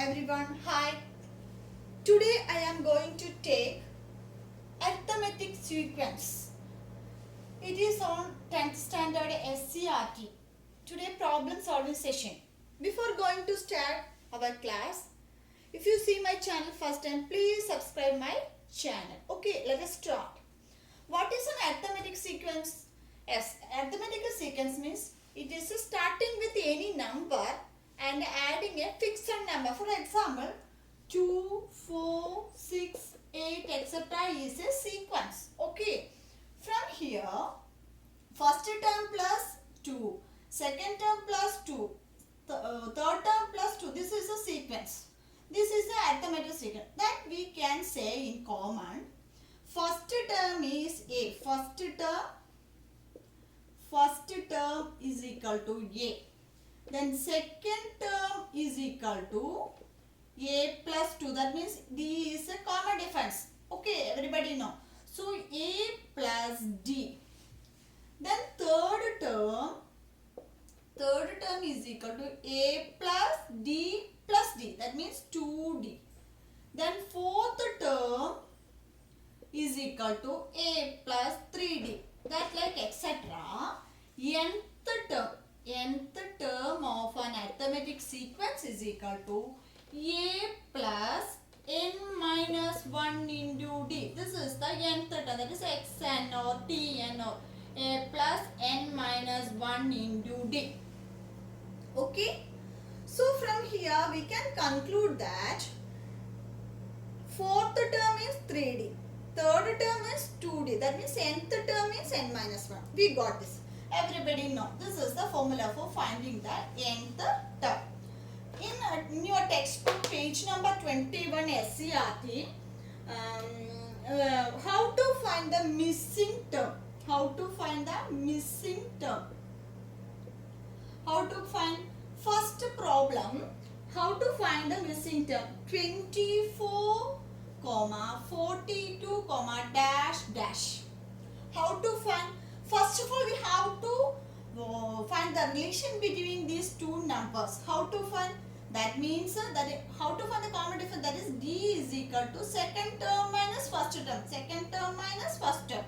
everyone. Hi. Today I am going to take arithmetic sequence. It is on 10th standard SCRT. Today problem solving session. Before going to start our class, if you see my channel first time, please subscribe my channel. Okay, let us start. What is an arithmetic sequence? Yes, arithmetical sequence means it is starting with any number and adding a fixed number. For example, 2, 4, 6, 8, etc. is a sequence. Okay. From here, first term plus 2, second term plus 2, third term plus 2. This is a sequence. This is the arithmetic sequence. That we can say in common. First term is A. First term is equal to A. Then second term is equal to A plus 2. That means D is a common difference. Okay, everybody know. So A plus D. Then third term is equal to A plus D plus D. That means 2D. Then fourth term is equal to A plus 3D. That like etc. Nth term of an arithmetic sequence is equal to A plus n minus 1 into D. This is the nth term. That is xn or tn or A plus n minus 1 into D. Okay. So from here we can conclude that fourth term is 3D. Third term is 2D. That means nth term is n minus 1. We got this. Everybody know. This is the formula for finding the nth term. In your textbook, page number 21 SCRT, how to find the missing term? How to find the missing term? How to find first problem? How to find the missing term? 24, 42, dash dash. How to find? First of all, we have to find the relation between these two numbers. How to find? That means how to find the common difference? That is D is equal to second term minus first term. Second term minus first term.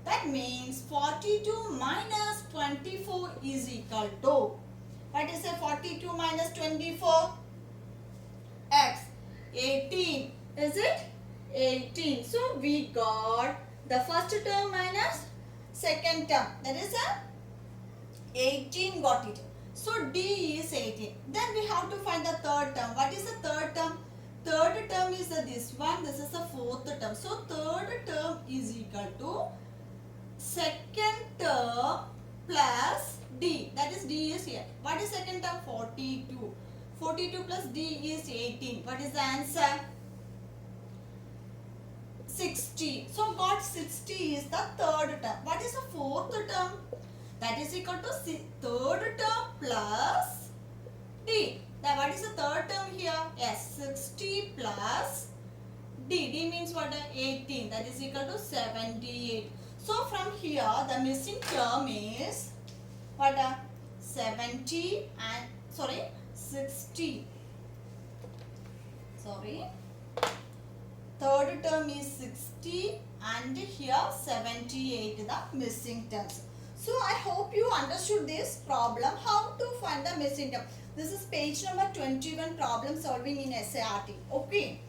That means 42 minus 24 is equal to, what is it? 42 minus 24? X. 18. Is it? 18. So we got the first term minus second term. That is a 18 got it. So D is 18. Then we have to find the third term. What is the third term? Third term is this one. This is the fourth term. So third term is equal to second term plus D. That is D is here. What is second term? 42. 42 plus D is 18. What is the answer? 60. So got 60 is the third term. What is the fourth term? That is equal to third term plus D. Now what is the third term here? Yes, 60 plus D. D means what? 18. That is equal to 78. So from here the missing term is what? 70 and 60. Third term is 60 and here 78 the missing terms. So I hope you understood this problem, how to find the missing term. This is page number 21, problem solving in SART. Okay.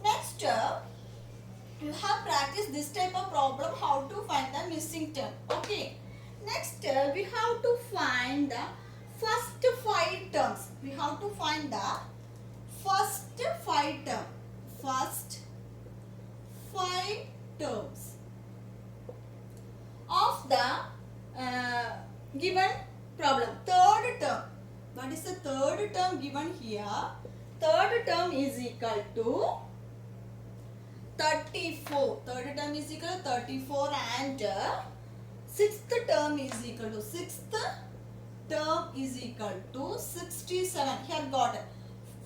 Next, you have practiced this type of problem, how to find the missing term. Okay. Next, we have to find the first 5 terms. We have to find the first 5 terms. First 5 terms of the given problem. Third term. What is the third term given here? Third term is equal to 34. Third term is equal to 34 and sixth term is equal to 67. Here got it.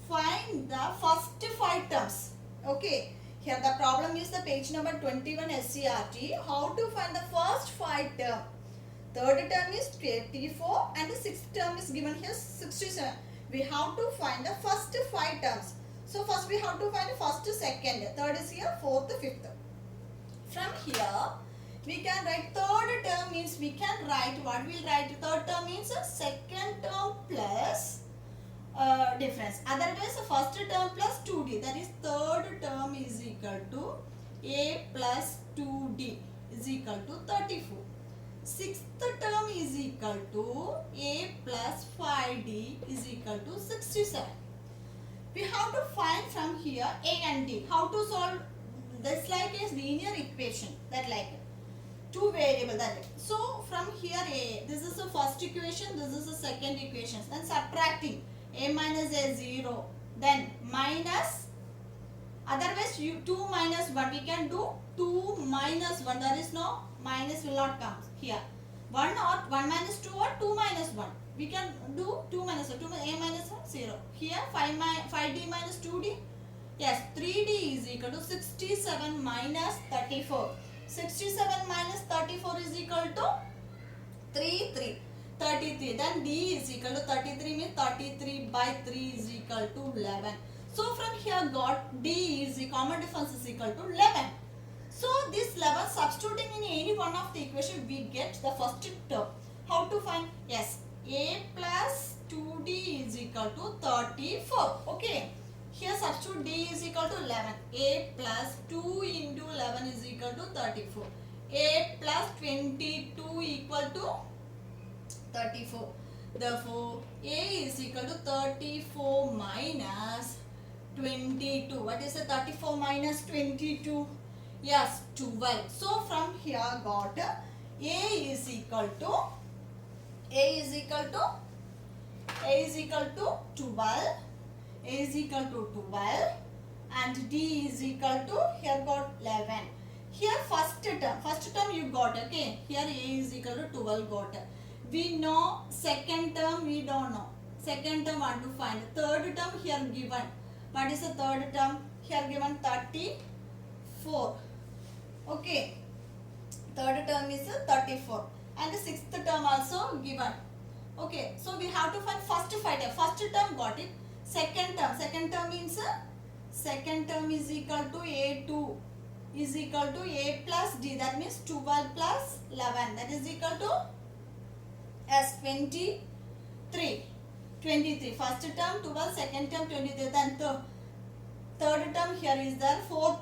Find the first 5 terms. Okay. Here the problem is the page number 21 SCRT. How to find the first 5 term? Third term is 34 and the sixth term is given here 67. We have to find the first 5 terms. So first we have to find first, second, third is here, fourth, fifth. From here we can write third term means we can write what we'll write. Third term means second term plus difference. Otherwise first term plus 2d, that is third term is equal to a plus 2d is equal to 34. Sixth term is equal to a plus 5d is equal to 67. We have to find from here a and d. How to solve this? Like a linear equation, that like two variable, that like. So from here a, this is the first equation, this is the second equation, then subtracting a minus a 0, then minus, otherwise you 2 minus 1, we can do 2 minus 1, there is no minus will not come here. 1 or 1 minus 2 or 2 minus 1. We can do 2 minus 1, 2 a minus 1, 0. Here 5d minus 2d. Yes, 3d is equal to 67 minus 34. 67 minus 34 is equal to 33. Then d is equal to 33 means 33 by 3 is equal to 11. So from here got d is the common difference is equal to 11. So this 11 substituting in any one of the equation we get the first term. How to find? Yes, a plus 2d is equal to 34. Okay. Here substitute d is equal to 11. A plus 2 into 11 is equal to 34. A plus 22 equal to 34. Therefore, a is equal to 34 minus 22. What is the 34 minus 22? Yes, 12. So from here got a is equal to 12. A is equal to 12 and d is equal to, here got 11. Here first term you got, okay. Here a is equal to 12 got. We know second term we don't know. Second term want to find. Third term here given. What is the third term? Here given 34. Okay. Third term is 34 and the sixth term also given. Okay. So we have to find first term. First term got it. Second term means second term is equal to a2 is equal to a plus d, that means 12 plus 11, that is equal to as 23. First term 12, second term 23, then third term here is there. Fourth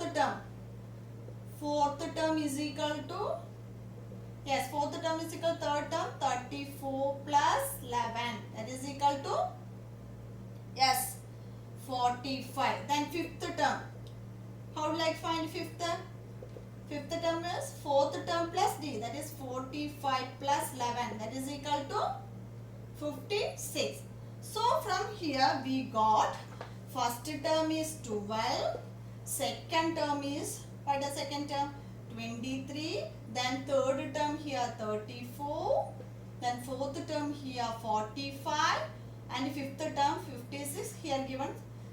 term is equal to, yes, fourth term is equal to third term 34 plus 11, that is equal to, yes, 45. Then fifth term. How do I find fifth term? Fifth term is fourth term plus d, that is 45 plus 11, that is equal to 56. So from here we got first term is 12, second term is, what is second term? 23, then third term here 34, then fourth term here 45, and fifth term 56, here given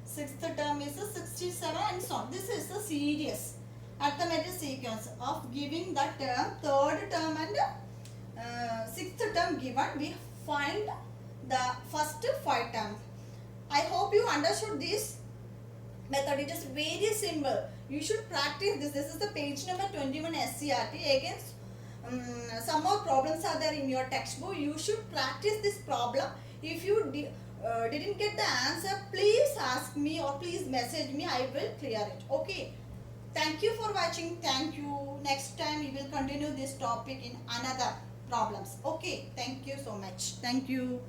sixth term is 67 and so on. This is the series arithmetic sequence of giving the term, third term and sixth term given. We find the first 5 terms. I hope you understood this method. It is very simple. You should practice this. This is the page number 21 SCRT. Again, some more problems are there in your textbook. You should practice this problem. If you didn't get the answer, please ask me or please message me. I will clear it. Okay. Thank you for watching. Thank you. Next time we will continue this topic in another problems. Okay. Thank you so much. Thank you.